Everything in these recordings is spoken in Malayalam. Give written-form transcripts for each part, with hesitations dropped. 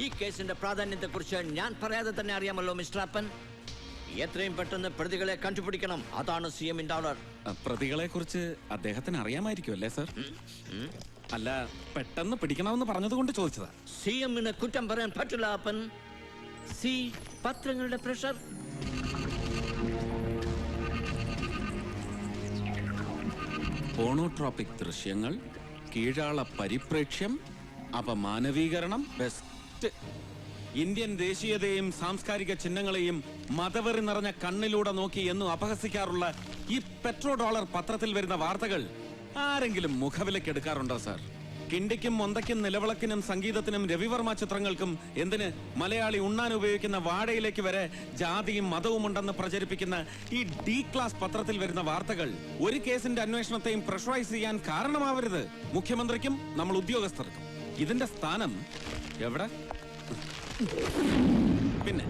ഈ കേസിന്റെ പ്രാധാന്യത്തെക്കുറിച്ച് ഞാൻ പറയാതെ തന്നെ അറിയാമല്ലോ മിസ്റ്റർ അപ്പൻ. എത്രയും പെട്ടെന്ന് പ്രതികളെ കണ്ടുപിടിക്കണം. അതാണ് CMന്റെ ഓർഡർ. പ്രതികളെ കുറിച്ച് അദ്ദേഹത്തിന് അറിയാമായിരിക്കും അല്ലേ സർ? അല്ല, പെട്ടെന്ന് പിടിക്കണമെന്ന് പറഞ്ഞതുകൊണ്ട് ചോദിച്ചതാ. CMന് കുറ്റം പറയാൻ പറ്റില്ല അപ്പൻ. പത്രങ്ങളുടെ പ്രഷർ. പോണോട്രോപിക് ദൃശ്യങ്ങൾ, കീഴാള പരിപ്രേക്ഷ്യം, അപമാനവീകരണം, ബെസ്റ്റ്. ഇന്ത്യൻ ദേശീയതയെയും സാംസ്കാരിക ചിഹ്നങ്ങളെയും മതവെറി നിറഞ്ഞ കണ്ണിലൂടെ നോക്കി എന്നും അപഹസിക്കാറുള്ള ഈ പെട്രോ ഡോളർ പത്രത്തിൽ വരുന്ന വാർത്തകൾ ആരെങ്കിലും മുഖവിലക്കെടുക്കാറുണ്ടോ സാർ? കിണ്ടിക്കും മൊന്തയ്ക്കും നിലവിളക്കിനും സംഗീതത്തിനും രവിവർമ്മ ചിത്രങ്ങൾക്കും എന്തിന് മലയാളി ഉണ്ണാൻ ഉപയോഗിക്കുന്ന വാടയിലേക്ക് വരെ ജാതിയും മതവും ഉണ്ടെന്ന് പ്രചരിപ്പിക്കുന്ന ഈ ഡി ക്ലാസ് പത്രത്തിൽ വരുന്ന വാർത്തകൾ ഒരു കേസിന്റെ അന്വേഷണത്തെയും പ്രഷറൈസ് ചെയ്യാൻ കാരണമാവരുത്. മുഖ്യമന്ത്രിക്കും നമ്മൾ ഉദ്യോഗസ്ഥർക്കും ഇതിന്റെ സ്ഥാനം എവിടെ? പിന്നെ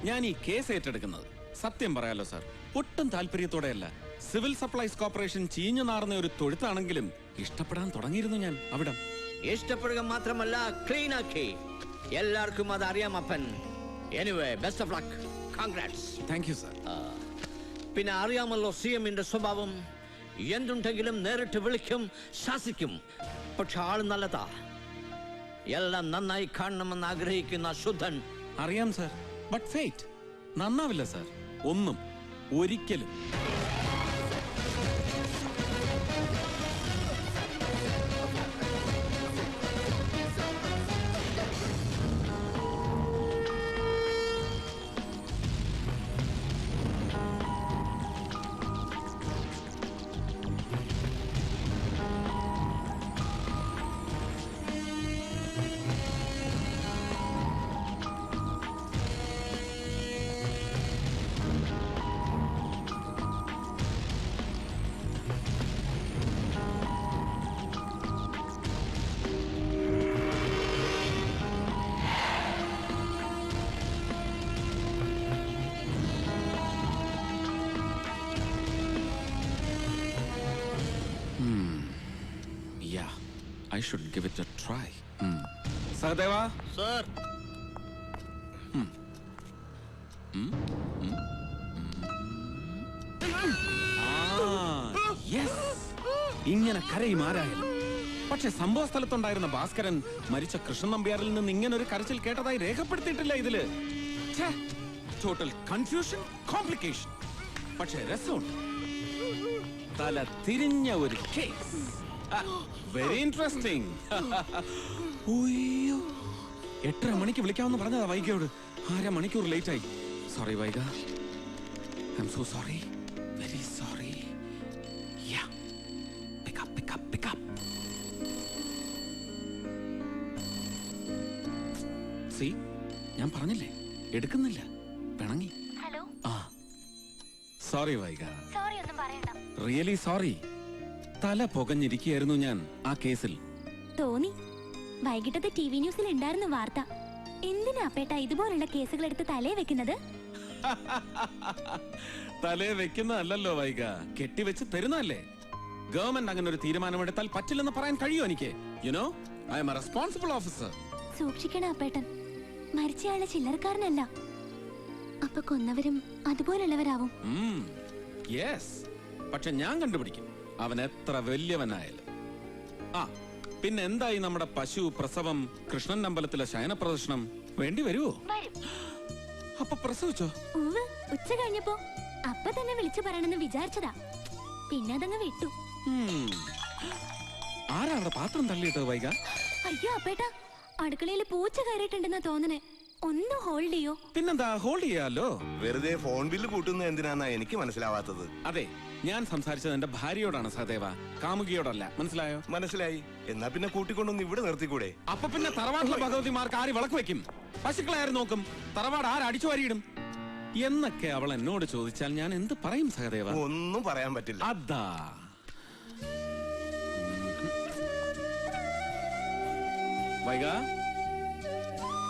ഞാൻ ഈ കേസ് ഏറ്റെടുക്കുന്നത് സത്യം പറയാലോ സാർ, ഒട്ടും താല്പര്യത്തോടെയല്ല. സിവിൽ സപ്ലൈസ് കോർപ്പറേഷൻ ചീഞ്ഞു നാറുന്ന ഒരു തൊഴുത്താണെങ്കിലും ഇഷ്ടപ്പെടാൻ തുടങ്ങിയിരുന്നു ഞാൻ അവിടെ. ഇഷ്ടപ്പെടുക മാത്രമല്ല, ക്ലീൻ ആക്കി. എല്ലാവർക്കും അത് അറിയാം അപ്പൻ. Anyway, best of luck. Congrats. Thank you sir. പിന്നെ അറിയാമല്ലോ CMന്റെ സ്വഭാവം. എന്തുണ്ടെങ്കിലും നേരിട്ട് വിളിക്കും, ശാസിക്കും. പക്ഷെ ആള് നല്ലതാ. എല്ലാം നന്നായി കാണണമെന്ന് ആഗ്രഹിക്കുന്ന ശുദ്ധൻ. അറിയാം സാർ, ബട്ട് ഫേറ്റ് നന്നാവില്ല സാർ, ഒന്നും ഒരിക്കലും. I should give it a try. Sahadeva? Sir. Yes. ഇങ്ങനെ കരയും ആരായാലും. പക്ഷെ സംഭവ സ്ഥലത്തുണ്ടായിരുന്ന ഭാസ്കരൻ മരിച്ച കൃഷ്ണൻ നമ്പ്യാരിൽ നിന്ന് ഇങ്ങനെ ഒരു കരച്ചിൽ കേട്ടതായി രേഖപ്പെടുത്തിയിട്ടില്ല ഇതില്. Total confusion, complication. പക്ഷെ രസമുണ്ട്. തല തിരിഞ്ഞ ഒരു കേസ്. Very interesting. 8:30 മണിക്ക് വിളിക്കാമെന്ന് പറഞ്ഞതാ വൈഗയോട്. 1/2 മണിക്കൂർ ലേറ്റ് ആയി. Sorry Vaiga. I am so sorry. Very sorry. Yeah. Pick up. See, ഞാൻ പറഞ്ഞില്ലേ എടുക്കുന്നില്ല. പിണങ്ങി. ഹലോ. സോറി വൈഗ. സോറി ഒന്നും പറയണ്ട. Really sorry. തല പുകഞ്ഞിരിക്കുകയായിരുന്നു ഞാൻ ആ കേസിൽ. തോന്നി. വൈകിട്ടത്തെ TV ന്യൂസിൽ ഉണ്ടായിരുന്നു വാർത്ത. എന്തിനാ പേട്ട ഇതുപോലുള്ള കേസുകൾ എടുത്ത് തലേ വെക്കുന്നത്? തലേ വെക്കുന്നതല്ലോ വൈക, കെട്ടിവെച്ച് തരുന്നല്ലേ. ഗവൺമെന്റ് അങ്ങനെ ഒരു തീരുമാനമെടുത്താൽ പറ്റില്ലെന്ന് പറയാൻ കഴിയും എനിക്ക്. You know, I M A responsible officer. സൂക്ഷിക്കണം അപ്പേട്ടൻ. മരിച്ചയാളെ ചില്ലറക്കാരനല്ല. അപ്പൊ കൊന്നവരും അതുപോലുള്ളവരാവും. യെസ്, പക്ഷെ ഞാൻ കണ്ടുപിടിക്കും അവൻ എത്ര വലിയവനായാലും. പിന്നെ എന്തായി നമ്മുടെ പശു പ്രസവം, കൃഷ്ണൻ അമ്പലത്തിലെ ശയന പ്രദർശനം? വേണ്ടി വരുവോ? അപ്പൊ പ്രസവിച്ചോ? ഉച്ച കഴിഞ്ഞപ്പോ അപ്പൊ തന്നെ വിളിച്ചു പറയണമെന്ന് വിചാരിച്ചതാ. പിന്നെ അതങ്ങ് വിട്ടു. ആരാ അവിടെ പാത്രം തള്ളിയിട്ടോ വൈക? അയ്യോ അപ്പേട്ട, അടുക്കളയിൽ പൂച്ച കയറിയിട്ടുണ്ടെന്നാ തോന്നണേ. ഒന്ന് ഹോൾഡ് ചെയ്യോ? പിന്നെന്താ, ഹോൾഡ് ചെയ്യാലോ. വെറുതെ ഫോൺ ബില്ല് കൂട്ടുന്നത് എന്തിനാന്നാ എനിക്ക് മനസ്സിലാവാത്തത്. അതെ, ഞാൻ സംസാരിച്ചത് എന്റെ ഭാര്യയോടാണ് സഹദേവ, കാമുകിയോടല്ല. മനസ്സിലായോ? മനസ്സിലായി. എന്നാ പിന്നെ കൂട്ടിക്കൊണ്ടൊന്ന് ഇവിടെ നിർത്തിക്കൂടെ? അപ്പൊ പിന്നെ തറവാട്ടിലെ ഭഗവതിമാർക്ക് ആര് വിളക്ക് വെക്കും? പശുക്കളെ ആര് നോക്കും? തറവാട് ആര് അടിച്ചു വാരിയിടും എന്നൊക്കെ അവൾ എന്നോട് ചോദിച്ചാൽ ഞാൻ എന്ത് പറയും സഹദേവ? ഒന്നും പറയാൻ പറ്റില്ല. അതാ വൈഗ,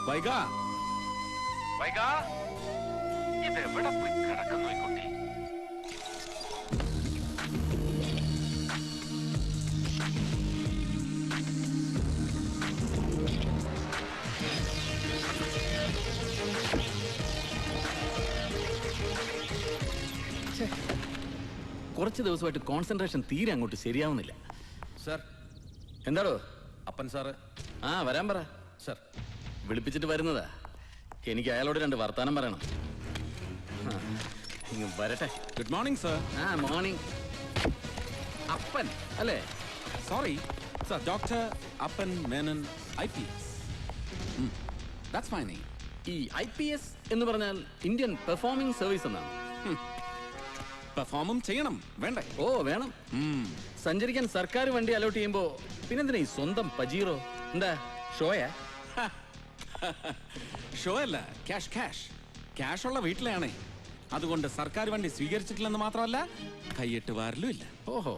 വൈഗ, വൈഗ, ഇത് എവിടെ പോയി കിടക്കുന്നു ഈ കുട്ടി? കുറച്ച് ദിവസമായിട്ട് കോൺസെൻട്രേഷൻ തീരെ അങ്ങോട്ട് ശരിയാവുന്നില്ല. സർ, എന്താടോ? അപ്പൻ സാറ്. ആ വരാൻ പറ. സർ, വിളിപ്പിച്ചിട്ട് വരുന്നതാ. എനിക്ക് അയാളോട് 2 വർത്താനം പറയണം. ഇങ്ങ് വരട്ടെ. Good morning sir. ആ മോർണിംഗ്. അപ്പൻ അല്ലേ? സോറി സർ, ഡോക്ടർ അപ്പൻ Menon IPS. That's my name. ഈ IPS എന്ന് പറഞ്ഞാൽ ഇന്ത്യൻ പെർഫോമിംഗ് സർവീസ് എന്നാണ്. പെർഫോമും ചെയ്യണം വേണ്ടേ? ഓ വേണം. സഞ്ചരിക്കാൻ സർക്കാർ വണ്ടി അലോട്ട് ചെയ്യുമ്പോ പിന്നെന്തിനാ ഈ സ്വന്തം പജീറോ? എന്താ ഷോയാ? ഷോ അല്ല, ക്യാഷ് ഉള്ള വീട്ടിലാണേ. അതുകൊണ്ട് സർക്കാർ വണ്ടി സ്വീകരിച്ചിട്ടില്ലെന്ന് മാത്രമല്ല, കൈയിട്ട് വാരലും ഇല്ല. ഓഹോ,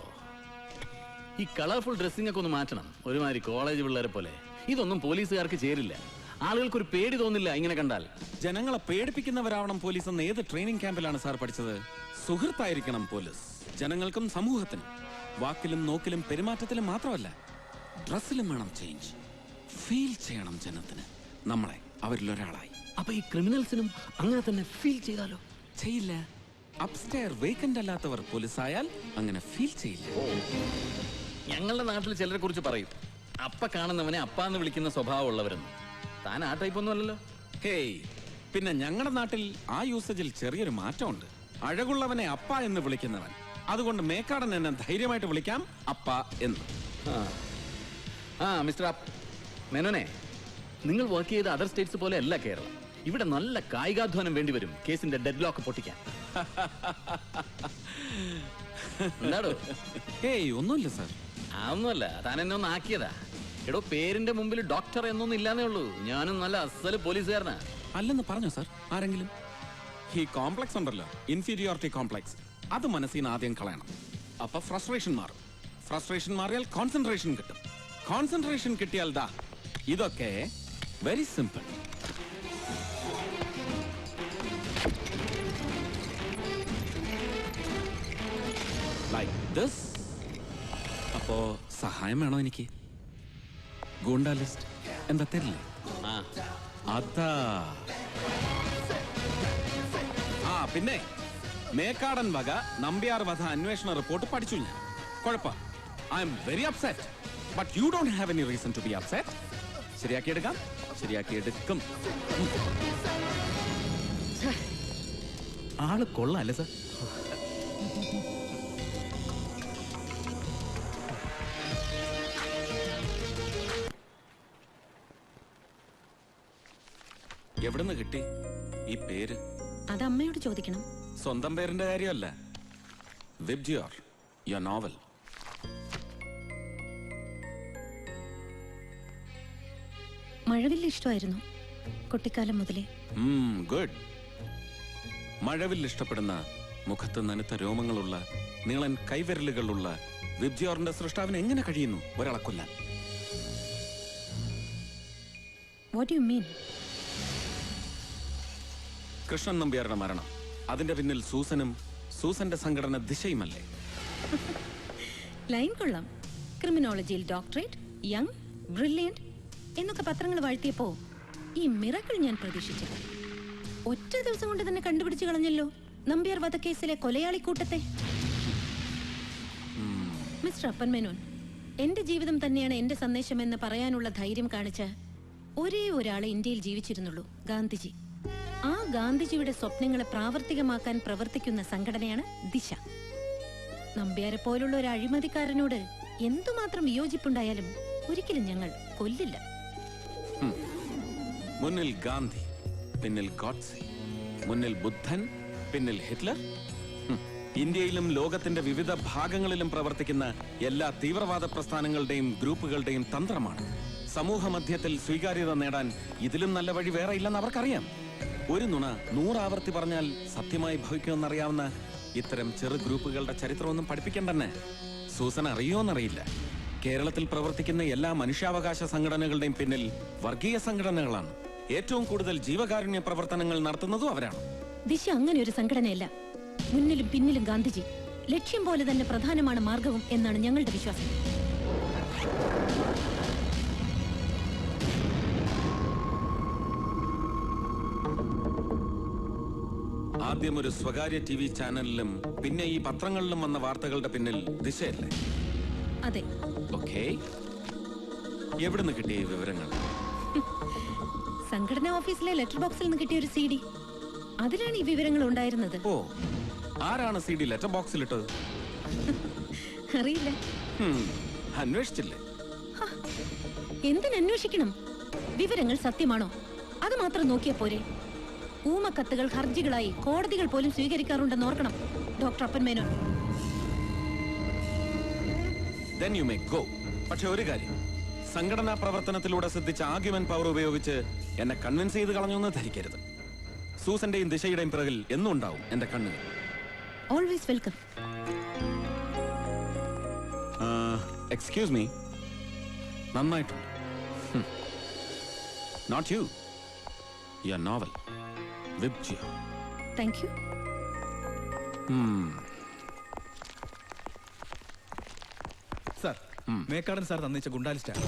ഈ കളർഫുൾ ഡ്രസ്സിംഗ് ഒക്കെ ഒന്ന് മാറ്റണം. ഒരുമാതിരി കോളേജ് പിള്ളേരെ പോലെ. ഇതൊന്നും പോലീസുകാർക്ക് ചേരില്ല. ആളുകൾക്കൊരു പേടി തോന്നില്ല ഇങ്ങനെ കണ്ടാൽ. ജനങ്ങളെ പേടിപ്പിക്കുന്നവരാവണം പോലീസ് എന്ന് ഏത് ട്രെയിനിങ് ക്യാമ്പിലാണ് സാർ പഠിച്ചത്? സുഹൃത്തായിരിക്കണം പോലീസ് ജനങ്ങൾക്കും സമൂഹത്തിനും. വാക്കിലും നോക്കിലും പെരുമാറ്റത്തിലും മാത്രമല്ല, ഡ്രസ്സിലും വേണം ചേഞ്ച്. ഫീൽ ചെയ്യണം ജനത്തിന് നമ്മളെ അവരിലൊരാളായി. അപ്പൊ ഈ ക്രിമിനൽസിനും അങ്ങനെ തന്നെ ഫീൽ ചെയ്താലോ? ചെയ്യില്ല. അപ്സ്റ്റെയർ വേക്കന്റ് അല്ലാത്തവർ പോലീസായാൽ അങ്ങനെ ഫീൽ ചെയ്യില്ല. ഞങ്ങളുടെ നാട്ടിൽ ചിലരെ കുറിച്ച് പറയും, അപ്പ കാണുന്നവനെ അപ്പാന്ന് വിളിക്കുന്ന സ്വഭാവമുള്ളവരെന്ന്. താൻ ആ ടൈപ്പ് ഒന്നും അല്ലല്ലോ. ഹേയ്, പിന്നെ ഞങ്ങളുടെ നാട്ടിൽ ആ യൂസേജിൽ ചെറിയൊരു മാറ്റമുണ്ട്. അഴകുള്ളവനെ അപ്പ എന്ന് വിളിക്കുന്നവൻ. അതുകൊണ്ട് മേക്കാടൻ എന്നെ ധൈര്യമായിട്ട് വിളിക്കാം അപ്പ എന്ന്. മിസ്റ്റർ മേനോനെ, നിങ്ങൾ വർക്ക് ചെയ്ത അതർ സ്റ്റേറ്റ്സ് പോലെ അല്ല കേരളം. ഇവിടെ നല്ല കായികാധ്വാനം വേണ്ടി വരും കേസിന്റെ ഡെഡ് ലോക്ക് പൊട്ടിക്കാൻ. എന്താടോ? ഹേയ്, ഒന്നുമില്ല സാർ. ഒന്നുമല്ല, താൻ എന്നെ ഒന്ന് ആക്കിയതാ. എടോ, പേരിന്റെ മുമ്പിൽ ഡോക്ടർ എന്നൊന്നും ഇല്ലാന്നേ ഉള്ളൂ. ഞാനും നല്ല അസല് പോലീസുകാരനാ. അല്ലെന്ന് പറഞ്ഞോ സാർ ആരെങ്കിലും? ഈ കോംപ്ലക്സ് ഉണ്ടല്ലോ, ഇൻഫീരിയോറിറ്റി കോംപ്ലക്സ്, അത് മനസ്സിൽ നിന്ന് ആദ്യം കളയണം. അപ്പൊ ഫ്രസ്ട്രേഷൻ മാറും. ഫ്രസ്ട്രേഷൻ മാറിയാൽ കോൺസെൻട്രേഷൻ കിട്ടും. കോൺസെൻട്രേഷൻ കിട്ടിയാൽ ദാ ഇതൊക്കെ വെരി സിമ്പിൾ. Like this. അപ്പോ സഹായം വേണോ എനിക്ക്? ഗൂണ്ടാ ലിസ്റ്റ് എന്താ തരില്ലേ? അതാ. പിന്നെ മേക്കാടൻ വക നമ്പ്യാർ വധ അന്വേഷണ റിപ്പോർട്ട് പഠിച്ചു ഞാൻ. കുഴപ്പം, I am very upset. But you don't have any reason to be upset. ശരിയാക്കിയെടുക്കാം, ശരിയാക്കിയെടുക്കും. ആള് കൊള്ളാല്ലേ സാർ? എവിടുന്ന് കിട്ടി ഈ പേര്? അത് അമ്മയോട് ചോദിക്കണം. സ്വന്തം പേരിന്റെ കാര്യമല്ല. VIBGYOR, your novel. മഴവില്ല ഇഷ്ടമായിരുന്നു കുട്ടിക്കാലം മുതലേ. ഗുഡ്. മഴവിൽ ഇഷ്ടപ്പെടുന്ന, മുഖത്ത് നനുത്ത രോമങ്ങളുള്ള, നീളൻ കൈവിരലുകളുള്ള വിബ്ജിയോറിന്റെ സൃഷ്ടാവിന് എങ്ങനെ കഴിയുന്നു ഒരാളെ കൊല്ലാൻ? What you mean? കൃഷ്ണൻ നമ്പ്യാരുടെ മരണം, അതിന്റെ പിന്നിൽ സൂസനും സൂസന്റെ സംഘടന ദിശയുമല്ലേ? ലൈൻ കൊള്ളാം. ക്രിമിനോളജിയിൽ ഡോക്ടറേറ്റ്, യങ്, ബ്രില്യന്റ് എന്നൊക്കെ പത്രങ്ങൾ വാഴ്ത്തിയപ്പോ ഈ മിറക്കിൾ ഞാൻ പ്രതീക്ഷിച്ചില്ല. ഒറ്റ ദിവസം കൊണ്ട് തന്നെ കണ്ടുപിടിച്ചു കളഞ്ഞല്ലോ നമ്പ്യാർ വധക്കേസിലെ കൊലയാളിക്കൂട്ടത്തെ. മിസ്റ്റർ അപ്പൻ മേനോൻ, എന്റെ ജീവിതം തന്നെയാണ് എന്റെ സന്ദേശം എന്ന് പറയാനുള്ള ധൈര്യം കാണിച്ച ഒരേ ഒരാളെ ഇന്ത്യയിൽ ജീവിച്ചിരുന്നുള്ളൂ, ഗാന്ധിജി. ആ ഗാന്ധിജിയുടെ സ്വപ്നങ്ങളെ പ്രാവർത്തികമാക്കാൻ പ്രവർത്തിക്കുന്ന സംഘടനയാണ് ദിശ. നമ്പ്യാരെ പോലുള്ള ഒരു അഴിമതിക്കാരനോട് എന്തുമാത്രം വിയോജിപ്പുണ്ടായാലും ഒരിക്കലും ഞങ്ങൾ കൊല്ലില്ല. മുന്നിൽ ഗാന്ധി, പിന്നിൽ ഗോഡ്സെ, മുന്നിൽ ബുദ്ധൻ, പിന്നിൽ ഹിറ്റ്ലർ. ഇന്ത്യയിലും ലോകത്തിന്റെ വിവിധ ഭാഗങ്ങളിലും പ്രവർത്തിക്കുന്ന എല്ലാ തീവ്രവാദ പ്രസ്ഥാനങ്ങളുടെയും ഗ്രൂപ്പുകളുടെയും തന്ത്രമാണ്. സമൂഹ മധ്യത്തിൽ സ്വീകാര്യത നേടാൻ ഇതിലും നല്ല വഴി വേറെ ഇല്ലെന്ന് അവർക്കറിയാം. ഒരു നുണ 100 ആവർത്തി പറഞ്ഞാൽ സത്യമായി ഭവിക്കുമെന്നറിയാവുന്ന ഇത്തരം ചെറു ഗ്രൂപ്പുകളുടെ ചരിത്രമൊന്നും പഠിപ്പിക്കാൻ തന്നെ സൂസൻ അറിയോന്നറിയില്ല. കേരളത്തിൽ പ്രവർത്തിക്കുന്ന എല്ലാ മനുഷ്യാവകാശ സംഘടനകളുടെയും പിന്നിൽ വർഗീയ സംഘടനകളാണ്. ഏറ്റവും കൂടുതൽ ജീവകാരുണ്യ പ്രവർത്തനങ്ങൾ നടത്തുന്നതും അവരാണ്. ദിശ അങ്ങനെ ഒരു സംഘടനയല്ല. മുന്നിലും പിന്നിലും ഗാന്ധിജി. ലക്ഷ്യം പോലെ തന്നെ പ്രധാനമാണ് മാർഗവും എന്നാണ് ഞങ്ങളുടെ വിശ്വാസം. ആദ്യം ഒരു സ്വകാര്യ TV ചാനലിലും പിന്നെ ഈ പത്രങ്ങളിലും വന്ന വാർത്തകളുടെ പിന്നിൽ ദിശയല്ലേ? അതെ. ഓക്കേ, എവിടുന്ന് കിട്ടിയ ഈ വിവരങ്ങൾ? സംഘടനാ ഓഫീസിലെ ലെറ്റർ ബോക്സിൽ നിന്ന് കിട്ടിയ ഒരു CD. അതിലാണ് ഈ വിവരങ്ങൾ ഉണ്ടായിരുന്നത്. ഓ, ആരാണ് CD ലെറ്റർ ബോക്സിലിട്ടത്? അറിയില്ല. അന്വേഷിച്ചില്ലേ? എന്തിനന്വേഷിക്കണം? വിവരങ്ങൾ സത്യമാണോ അത് മാത്രം നോക്കിയാ പോരെ? ഊമക്കത്തുകൾ ഹർജികളായി കോടതികൾ പോലും സ്വീകരിക്കാറുണ്ടെന്ന് ഓർക്കണം ഡോക്ടർ അപ്പൻ Menon. Then you may go. പക്ഷെ ഒരു കാര്യം, സംഘടനാ പ്രവർത്തനത്തിലൂടെ സിദ്ധിച്ച ആർഗ്യുമെന്റ് പവർ ഉപയോഗിച്ച് എന്നെ കൺവിൻസ് ചെയ്ത് കളഞ്ഞൊന്ന് ധരിക്കരുത്. സൂസന്റെയും ദിശയുടെയും പിറകിൽ എന്നും ഉണ്ടാവും എന്റെ കണ്ണുകൾ. Always welcome. എക്സ്ക്യൂസ് മീ, നന്നായിട്ടുണ്ട്. നോട്ട് യു, യുവർ നോവൽ വിബ്ജിയ. Thank you. Sir, Mekkadan sir തന്നിച്ച ഗുണ്ടാലിസ്റ്റാണ്.